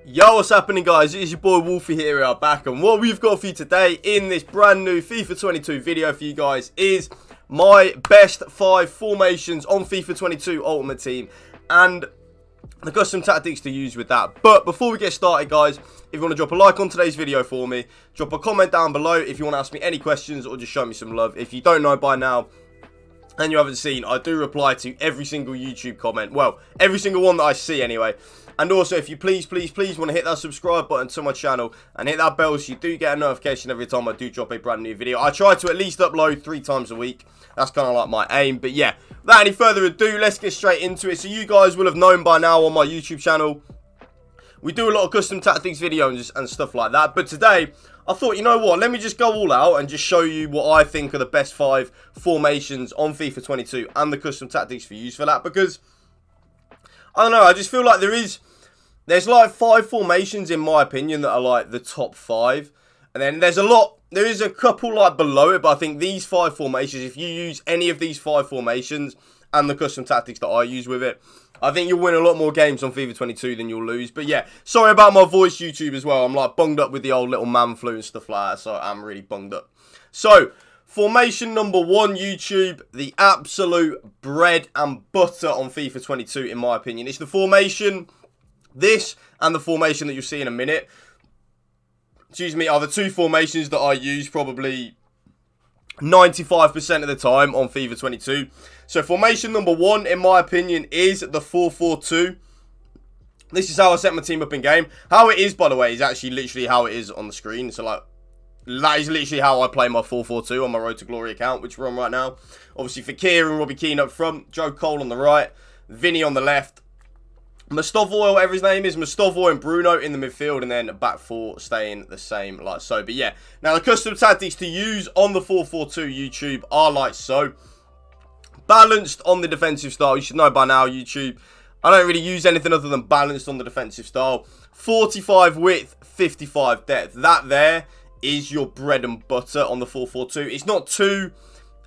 Yo, what's happening, guys? It is your boy Wolfie here. We are back, and what we've got for you today in this brand new FIFA 22 video for you guys is my best 5 formations on FIFA 22 Ultimate Team and the custom tactics to use with that. But before we get started, guys, if you want to drop a like on today's video for me, drop a comment down below if you want to ask me any questions or just show me some love. If you don't know by now and you haven't seen, I do reply to every single YouTube comment. Well, every single one that I see anyway. And also, if you please want to hit that subscribe button to my channel and hit that bell so you do get a notification every time I do drop a brand new video. I try to at least upload 3 times a week. That's kind of like my aim. But yeah, without any further ado, let's get straight into it. So you guys will have known by now on my YouTube channel, we do a lot of custom tactics videos and stuff like that. But today, I thought, you know what, let me just go all out and just show you what I think are the best 5 formations on FIFA 22 and the custom tactics for use for that. Because, I don't know, I just feel like there's like 5 formations in my opinion that are like the top 5. And then there is a couple like below it, but I think these 5 formations, if you use any of these 5 formations and the custom tactics that I use with it, I think you'll win a lot more games on FIFA 22 than you'll lose. But yeah, sorry about my voice, YouTube, as well. I'm like bunged up with the old little man flu and stuff like that, so I'm really bunged up. So, formation number 1, YouTube, the absolute bread and butter on FIFA 22 in my opinion. It's the formation, this and the formation that you'll see in a minute, excuse me, are the 2 formations that I use probably 95% of the time on FIFA 22. So formation number 1, in my opinion, is the 4-4-2. This is how I set my team up in game. How it is, by the way, is actually literally how it is on the screen. So like, that is literally how I play my 4-4-2 on my Road to Glory account, which we're on right now. Obviously, Fekir and Robbie Keane up front, Joe Cole on the right, Vinny on the left, Mustovoy, whatever his name is, Mustovoy and Bruno in the midfield, and then back 4 staying the same like so. But yeah, now the custom tactics to use on the 4-4-2 YouTube are like so. Balanced on the defensive style, you should know by now, YouTube, I don't really use anything other than balanced on the defensive style. 45 width, 55 depth. That there is your bread and butter on the 4-4-2. It's not too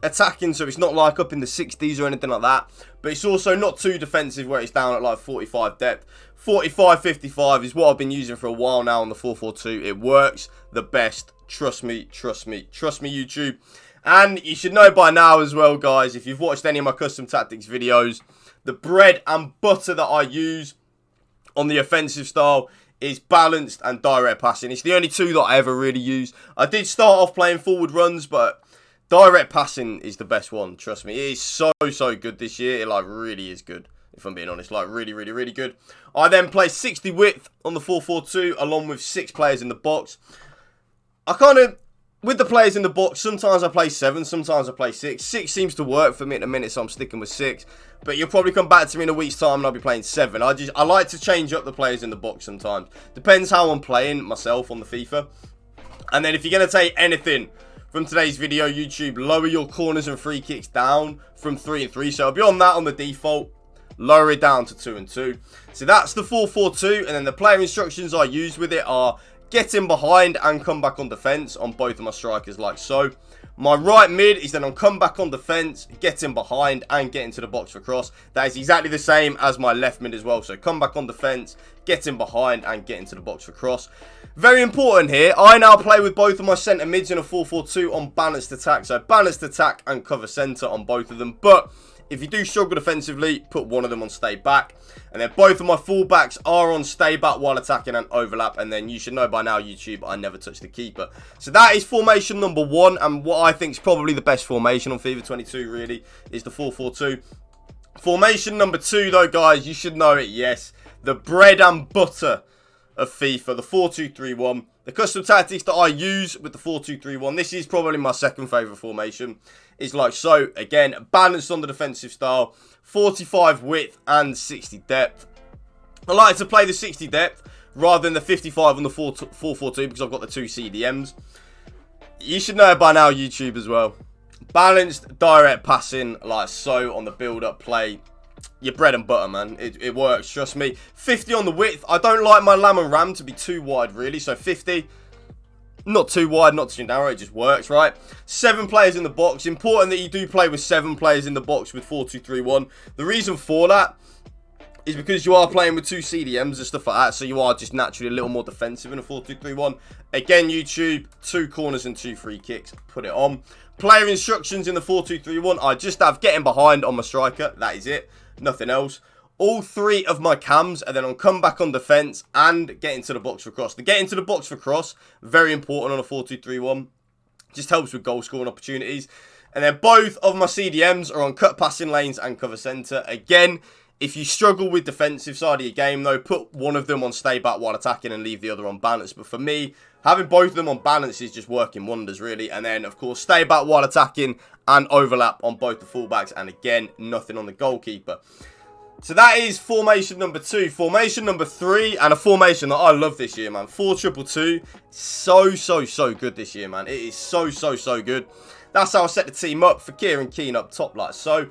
attacking, so it's not like up in the 60s or anything like that, but it's also not too defensive where it's down at like 45 depth. 45-55 is what I've been using for a while now on the 4-4-2. It works the best. Trust me, YouTube. And you should know by now as well, guys, if you've watched any of my custom tactics videos, the bread and butter that I use on the offensive style is balanced and direct passing. It's the only 2 that I ever really use. I did start off playing forward runs, but direct passing is the best one, trust me. It is so good this year. It like really is good, if I'm being honest. Like really good. I then play 60 width on the 4-4-2 along with 6 players in the box. I kind of, with the players in the box, sometimes I play 7, sometimes I play 6. 6 seems to work for me at the minute, so I'm sticking with 6. But you'll probably come back to me in a week's time and I'll be playing 7. I like to change up the players in the box sometimes. Depends how I'm playing myself on the FIFA. And then if you're going to take anything from today's video, YouTube, lower your corners and free kicks down from 3 and 3. So I'll be on that on the default. Lower it down to 2 and 2. So that's the 4-4-2. And then the player instructions I use with it are get in behind and come back on defense on both of my strikers like so. My right mid is then on come back on defense, get in behind and get into the box for cross. That is exactly the same as my left mid as well. So come back on defense, get in behind and get into the box for cross. Very important here, I now play with both of my centre mids in a 4-4-2 on balanced attack. So balanced attack and cover centre on both of them. But if you do struggle defensively, put one of them on stay back. And then both of my fullbacks are on stay back while attacking and overlap. And then you should know by now, YouTube, I never touch the keeper. So that is formation number 1. And what I think is probably the best formation on FIFA 22, really, is the 4-4-2. Formation number 2, though, guys, you should know it, yes. The bread and butter of FIFA, the 4-2-3-1. The custom tactics that I use with the 4-2-3-1, this is probably my second favourite formation, is like so. Again, balanced on the defensive style, 45 width and 60 depth. I like to play the 60 depth rather than the 55 on the 4-4-2 because I've got the 2 CDMs. You should know it by now, YouTube, as well. Balanced, direct passing like so on the build-up play. Your bread and butter, man. It works, trust me. 50 on the width. I don't like my lamb and ram to be too wide, really. So 50, not too wide, not too narrow. It just works, right? 7 players in the box. Important that you do play with 7 players in the box with 4-2-3-1. The reason for that, is because you are playing with 2 CDMs and stuff like that, so you are just naturally a little more defensive in a 4-2-3-1. Again, YouTube, 2 corners and 2 free kicks. Put it on. Player instructions in the 4-2-3-1. I just have getting behind on my striker. That is it. Nothing else. All 3 of my cams are then on comeback on defence and get into the box for cross. The get into the box for cross, very important on a 4-2-3-1. Just helps with goal scoring opportunities. And then both of my CDMs are on cut passing lanes and cover centre. Again, if you struggle with defensive side of your game, though, put one of them on stay back while attacking and leave the other on balance. But for me, having both of them on balance is just working wonders, really. And then, of course, stay back while attacking and overlap on both the fullbacks. And again, nothing on the goalkeeper. So that is formation number 2. Formation number 3, and a formation that I love this year, man. 4-2-2. So good this year, man. It is so good. That's how I set the team up for Kieran Keane up top, like so.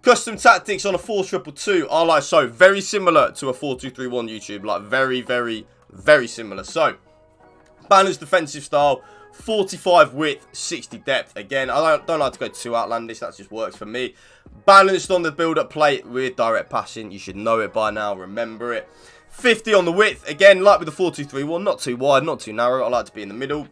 Custom tactics on a 4-2-2 are like so. Very similar to a 4-2-3-1 YouTube. Like very similar. So, balanced defensive style. 45 width, 60 depth. Again, I don't like to go too outlandish. That just works for me. Balanced on the build-up play with direct passing. You should know it by now. Remember it. 50 on the width. Again, like with the 4-2-3-1. Not too wide, not too narrow. I like to be in the middle.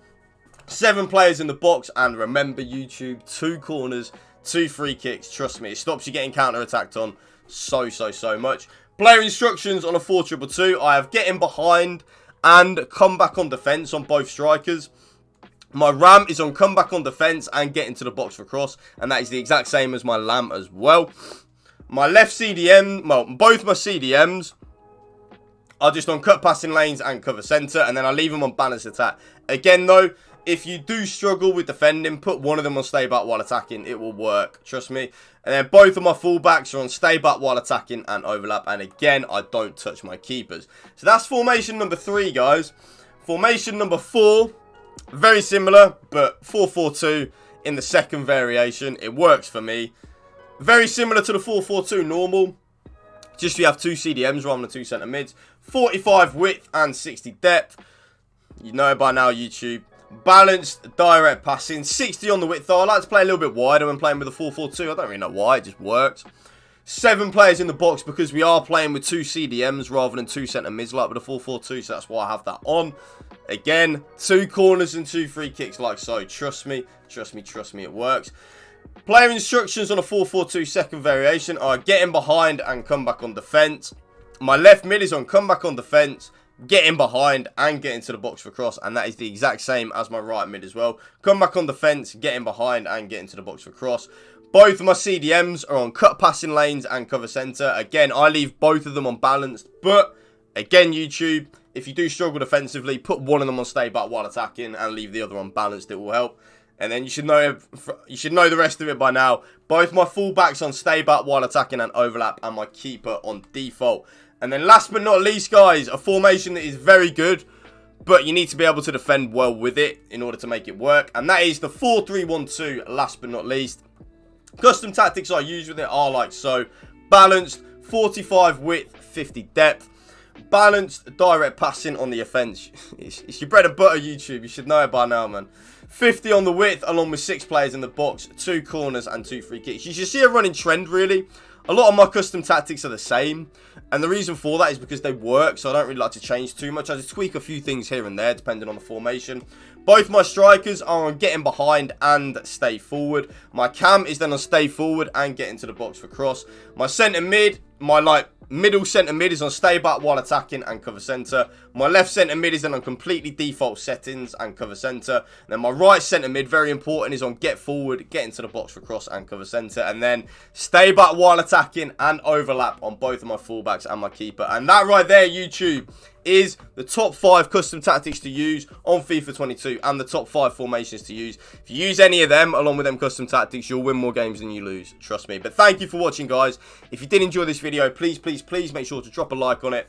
7 players in the box. And remember, YouTube, 2 corners, 2 free kicks. Trust me, it stops you getting counter-attacked on so much. Player instructions on a 4-2-2. I have getting behind and come back on defence on both strikers. My RAM is on comeback on defence and get into the box for cross. And that is the exact same as my LAM as well. My left CDM, well, both my CDMs are just on cut passing lanes and cover centre. And then I leave them on balanced attack. Again, though, if you do struggle with defending, put one of them on stay back while attacking. It will work. Trust me. And then both of my fullbacks are on stay back while attacking and overlap. And again, I don't touch my keepers. So that's formation number 3, guys. Formation number 4. Very similar, but 4-4-2 in the second variation. It works for me. Very similar to the 4-4-2 normal. Just you have 2 CDMs rather than 2 centre mids. 45 width and 60 depth. You know it by now, YouTube. Balanced, direct passing. 60 on the width, though. I like to play a little bit wider when playing with a 4-4-2. I don't really know why. It just works. 7 players in the box because we are playing with 2 CDMs rather than 2 centre mids like with a 4-4-2. So that's why I have that on. Again, 2 corners and 2 free kicks like so. Trust me, it works. Player instructions on a 4-4-2 second variation are getting behind and come back on defence. My left mid is on come back on defence, getting behind and getting to the box for cross. And that is the exact same as my right mid as well. Come back on defence, getting behind and getting to the box for cross. Both of my CDMs are on cut passing lanes and cover centre. Again, I leave both of them on balanced. But, again, YouTube, if you do struggle defensively, put one of them on stay back while attacking and leave the other on balanced. It will help. And then you should know the rest of it by now. Both my fullbacks on stay back while attacking and overlap, and my keeper on default. And then last but not least, guys, a formation that is very good, but you need to be able to defend well with it in order to make it work. And that is the 4-3-1-2, last but not least. Custom tactics I use with it are like so. Balanced, 45 width, 50 depth. Balanced, direct passing on the offence. It's your bread and butter, YouTube. You should know it by now, man. 50 on the width, along with 6 players in the box. 2 corners and 2 free kicks. You should see a running trend, really. A lot of my custom tactics are the same. And the reason for that is because they work. So I don't really like to change too much. I just tweak a few things here and there, depending on the formation. Both my strikers are on getting behind and stay forward. My cam is then on stay forward and get into the box for cross. My centre mid, my middle centre mid is on stay back while attacking and cover centre. My left centre mid is then on completely default settings and cover centre. Then my right centre mid, very important, is on get forward, get into the box for cross and cover centre. And then stay back while attacking and overlap on both of my fullbacks and my keeper. And that right there, YouTube, is the top 5 custom tactics to use on FIFA 22 and the top 5 formations to use. If you use any of them along with them custom tactics, you'll win more games than you lose. Trust me. But thank you for watching, guys. If you did enjoy this video, please make sure to drop a like on it.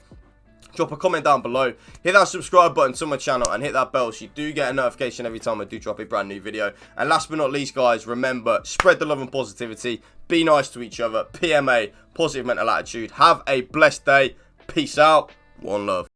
Drop a comment down below. Hit that subscribe button to my channel and hit that bell so you do get a notification every time I do drop a brand new video. And last but not least, guys, remember, spread the love and positivity. Be nice to each other. PMA, positive mental attitude. Have a blessed day. Peace out. One love.